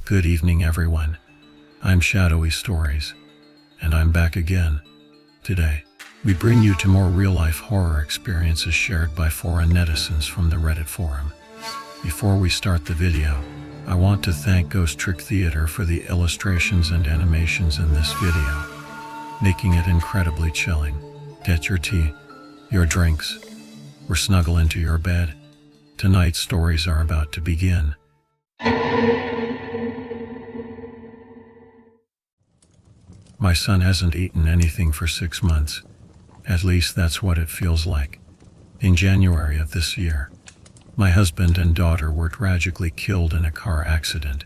Good evening, everyone. I'm Shadowy Stories, and I'm back again. Today, we bring you to more real-life horror experiences shared by foreign netizens from the Reddit forum. Before we start the video, I want to thank Ghost Trick Theater for the illustrations and animations in this video, making it incredibly chilling. Get your tea, your drinks, or snuggle into your bed. Tonight's stories are about to begin. My son hasn't eaten anything for 6 months. At least that's what it feels like. In January of this year, my husband and daughter were tragically killed in a car accident.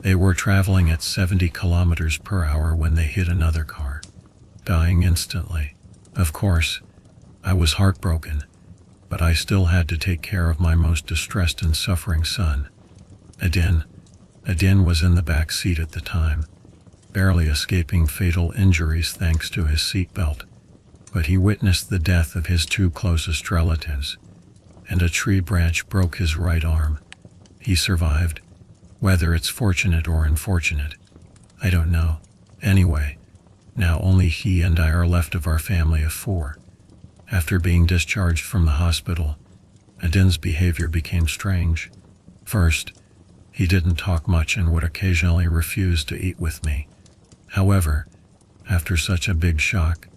They were traveling at 70 kilometers per hour when they hit another car, dying instantly. Of course, I was heartbroken, but I still had to take care of my most distressed and suffering son. Adin was in the back seat at the time, barely escaping fatal injuries thanks to his seatbelt, but he witnessed the death of his 2 closest relatives, and a tree branch broke his right arm. He survived. Whether it's fortunate or unfortunate, I don't know. Anyway, now only he and I are left of our family of 4. After being discharged from the hospital, Adin's behavior became strange. First, he didn't talk much and would occasionally refuse to eat with me. However, after such a big shock,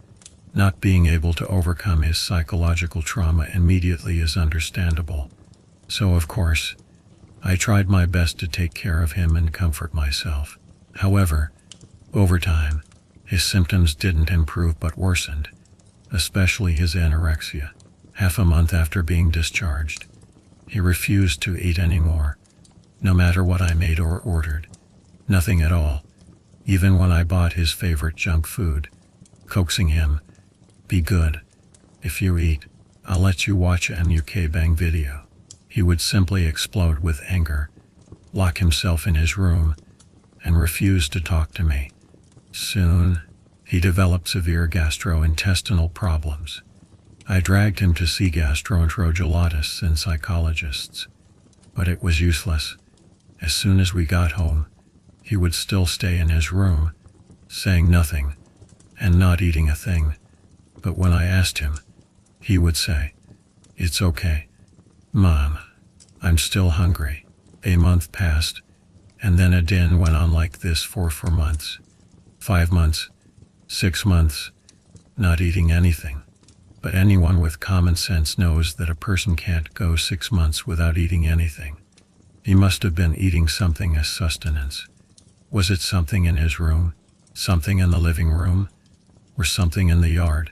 not being able to overcome his psychological trauma immediately is understandable. So of course, I tried my best to take care of him and comfort myself. However, over time, his symptoms didn't improve but worsened, especially his anorexia. Half a month after being discharged, he refused to eat anymore, no matter what I made or ordered. Nothing at all. Even when I bought his favorite junk food, coaxing him, "Be good. If you eat, I'll let you watch a mukbang video," he would simply explode with anger, lock himself in his room, and refuse to talk to me. Soon, he developed severe gastrointestinal problems. I dragged him to see gastroenterologists and psychologists, but it was useless. As soon as we got home, he would still stay in his room, saying nothing and not eating a thing. But when I asked him, he would say, "It's okay, Mom, I'm still hungry." A month passed, and then Adin went on like this for 4 months, 5 months, 6 months, not eating anything. But anyone with common sense knows that a person can't go 6 months without eating anything. He must have been eating something as sustenance. Was it something in his room, something in the living room, or something in the yard?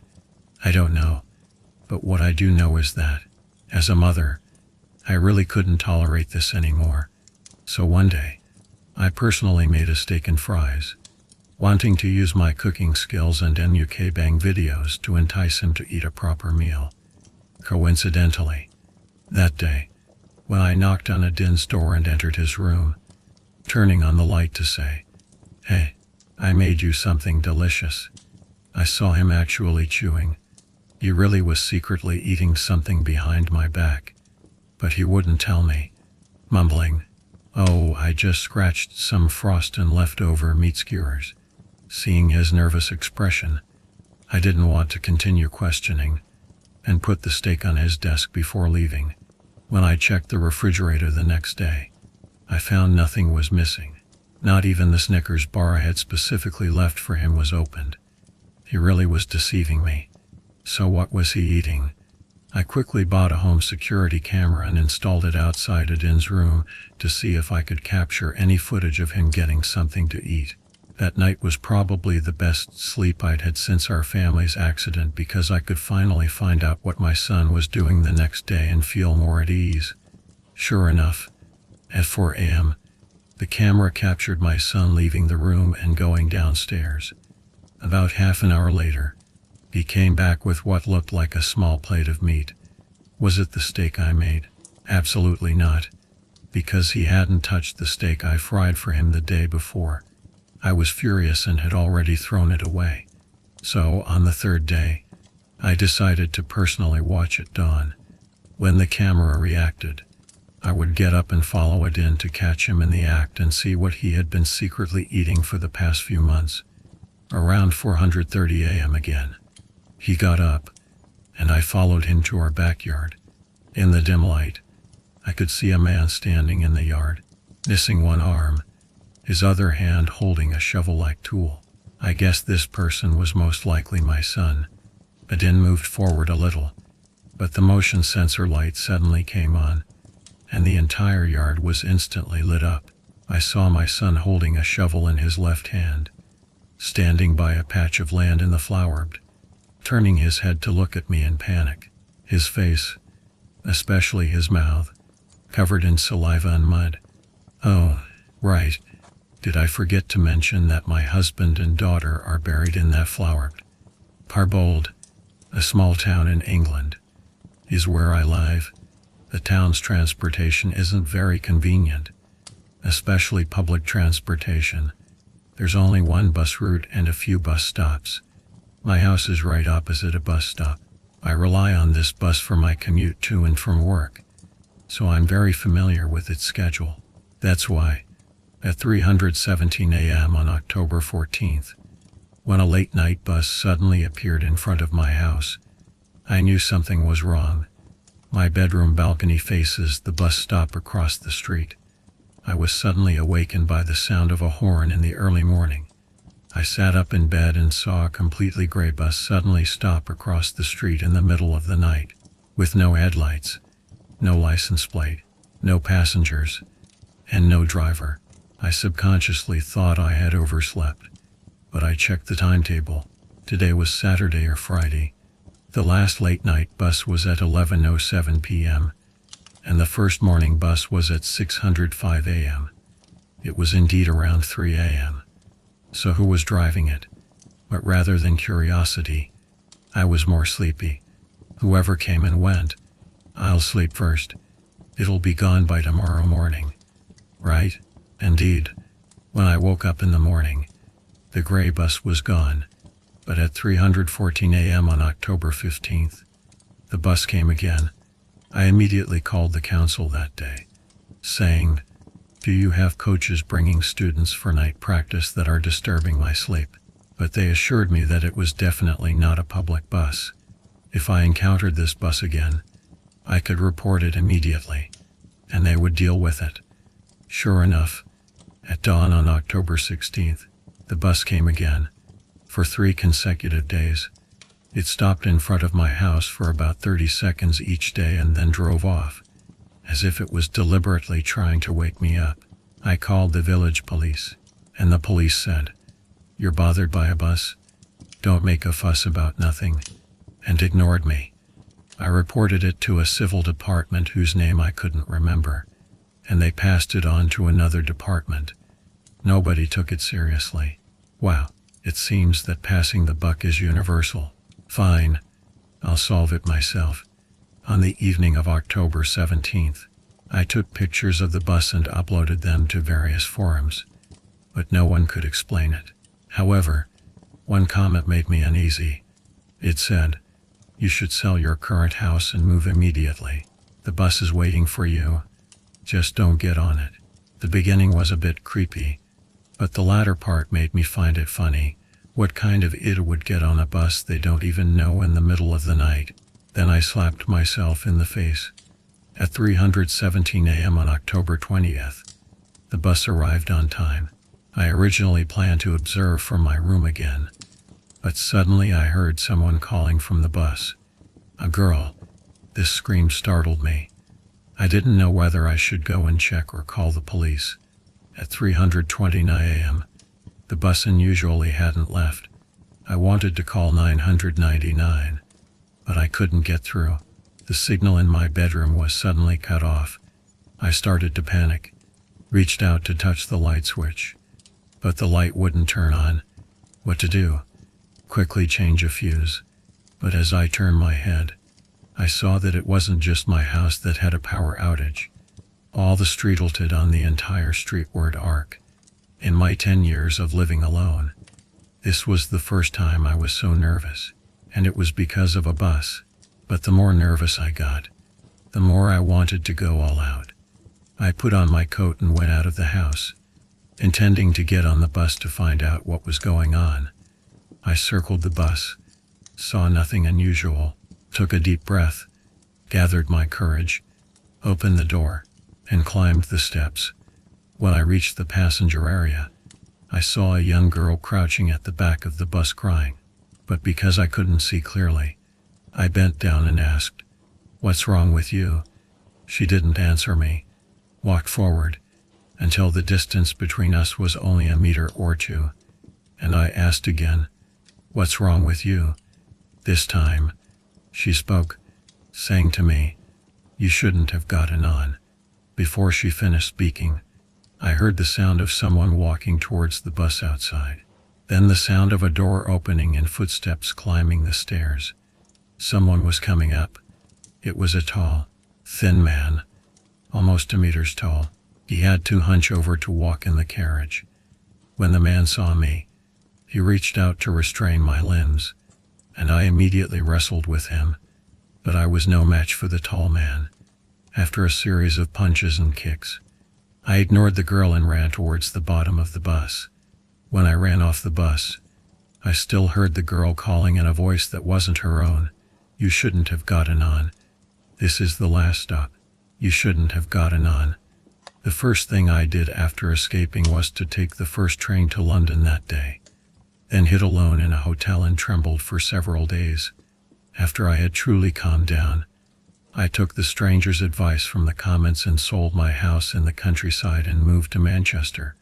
I don't know. But what I do know is that, as a mother, I really couldn't tolerate this anymore. So one day, I personally made a steak and fries, wanting to use my cooking skills and mukbang videos to entice him to eat a proper meal. Coincidentally, that day, when I knocked on Adin's door and entered his room, turning on the light to say, "Hey, I made you something delicious," I saw him actually chewing. He really was secretly eating something behind my back, but he wouldn't tell me, mumbling, "Oh, I just scratched some frost and leftover meat skewers." Seeing his nervous expression, I didn't want to continue questioning, and put the steak on his desk before leaving. When I checked the refrigerator the next day, I found nothing was missing. Not even the Snickers bar I had specifically left for him was opened. He really was deceiving me. So what was he eating? I quickly bought a home security camera and installed it outside Adin's room to see if I could capture any footage of him getting something to eat. That night was probably the best sleep I'd had since our family's accident because I could finally find out what my son was doing the next day and feel more at ease. Sure enough, at 4 a.m., the camera captured my son leaving the room and going downstairs. About half an hour later, he came back with what looked like a small plate of meat. Was it the steak I made? Absolutely not, because he hadn't touched the steak I fried for him the day before. I was furious and had already thrown it away. So, on the 3rd day, I decided to personally watch at dawn. When the camera reacted, I would get up and follow it in to catch him in the act and see what he had been secretly eating for the past few months. Around 4:30 a.m. again. He got up, and I followed him to our backyard. In the dim light, I could see a man standing in the yard, missing one arm, his other hand holding a shovel-like tool. I guessed this person was most likely my son. I then moved forward a little, but the motion sensor light suddenly came on, and the entire yard was instantly lit up. I saw my son holding a shovel in his left hand, standing by a patch of land in the flower bed, turning his head to look at me in panic. His face, especially his mouth, covered in saliva and mud. Oh, right. Did I forget to mention that my husband and daughter are buried in that flower bed? Parbold, a small town in England, is where I live. The town's transportation isn't very convenient, especially public transportation. There's only one bus route and a few bus stops. My house is right opposite a bus stop. I rely on this bus for my commute to and from work, so I'm very familiar with its schedule. That's why, at 3:17 a.m. on October 14th, when a late-night bus suddenly appeared in front of my house, I knew something was wrong. My bedroom balcony faces the bus stop across the street. I was suddenly awakened by the sound of a horn in the early morning. I sat up in bed and saw a completely gray bus suddenly stop across the street in the middle of the night, with no headlights, no license plate, no passengers, and no driver. I subconsciously thought I had overslept, but I checked the timetable. Today was Saturday or Friday. The last late-night bus was at 11:07 p.m., and the first morning bus was at 6:05 a.m. It was indeed around 3 a.m. So who was driving it? But rather than curiosity, I was more sleepy. Whoever came and went, I'll sleep first. It'll be gone by tomorrow morning. Right? Indeed. When I woke up in the morning, the gray bus was gone, but at 3:14 a.m. on October 15th, the bus came again. I immediately called the council that day, saying, "Do you have coaches bringing students for night practice that are disturbing my sleep?" But they assured me that it was definitely not a public bus. If I encountered this bus again, I could report it immediately, and they would deal with it. Sure enough, at dawn on October 16th, the bus came again, for 3 consecutive days. It stopped in front of my house for about 30 seconds each day and then drove off, as if it was deliberately trying to wake me up. I called the village police, and the police said, "You're bothered by a bus? Don't make a fuss about nothing," and ignored me. I reported it to a civil department whose name I couldn't remember, and they passed it on to another department. Nobody took it seriously. Wow, it seems that passing the buck is universal. Fine, I'll solve it myself. On the evening of October 17th, I took pictures of the bus and uploaded them to various forums, but no one could explain it. However, one comment made me uneasy. It said, "You should sell your current house and move immediately. The bus is waiting for you. Just don't get on it." The beginning was a bit creepy, but the latter part made me find it funny. What kind of idiot would get on a bus they don't even know in the middle of the night? Then I slapped myself in the face. At 3:17 a.m. on October 20th, the bus arrived on time. I originally planned to observe from my room again, but suddenly I heard someone calling from the bus. A girl. This scream startled me. I didn't know whether I should go and check or call the police. At 3:29 a.m., the bus unusually hadn't left. I wanted to call 999, but I couldn't get through. The signal in my bedroom was suddenly cut off. I started to panic, reached out to touch the light switch, but the light wouldn't turn on. What to do? Quickly change a fuse. But as I turned my head, I saw that it wasn't just my house that had a power outage. All the street tilted on the entire streetward arc. In my 10 years of living alone, this was the first time I was so nervous, and it was because of a bus. But the more nervous I got, the more I wanted to go all out. I put on my coat and went out of the house, intending to get on the bus to find out what was going on. I circled the bus, saw nothing unusual, took a deep breath, gathered my courage, opened the door, and climbed the steps. When I reached the passenger area, I saw a young girl crouching at the back of the bus crying, but because I couldn't see clearly, I bent down and asked, "What's wrong with you?" She didn't answer me, walked forward, until the distance between us was only a meter or two, and I asked again, "What's wrong with you?" This time, she spoke, saying to me, "You shouldn't have gotten on." Before she finished speaking, I heard the sound of someone walking towards the bus outside. Then the sound of a door opening and footsteps climbing the stairs. Someone was coming up. It was a tall, thin man, almost 2 meters tall. He had to hunch over to walk in the carriage. When the man saw me, he reached out to restrain my limbs, and I immediately wrestled with him, but I was no match for the tall man. After a series of punches and kicks, I ignored the girl and ran towards the bottom of the bus. When I ran off the bus, I still heard the girl calling in a voice that wasn't her own, "You shouldn't have gotten on. This is the last stop. You shouldn't have gotten on." The first thing I did after escaping was to take the first train to London that day, then hid alone in a hotel and trembled for several days. After I had truly calmed down, I took the stranger's advice from the comments and sold my house in the countryside and moved to Manchester.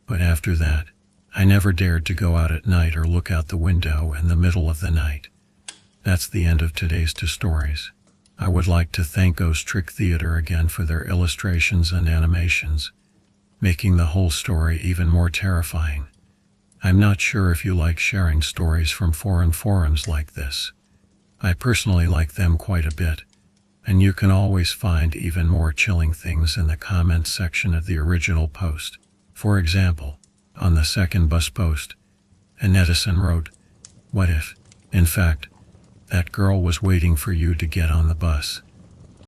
But after that, I never dared to go out at night or look out the window in the middle of the night. That's the end of today's 2 stories. I would like to thank Ghost Trick Theater again for their illustrations and animations, making the whole story even more terrifying. I'm not sure if you like sharing stories from foreign forums like this. I personally like them quite a bit, and you can always find even more chilling things in the comments section of the original post. For example, on the second bus post, a netizen wrote, "What if, in fact, that girl was waiting for you to get on the bus?"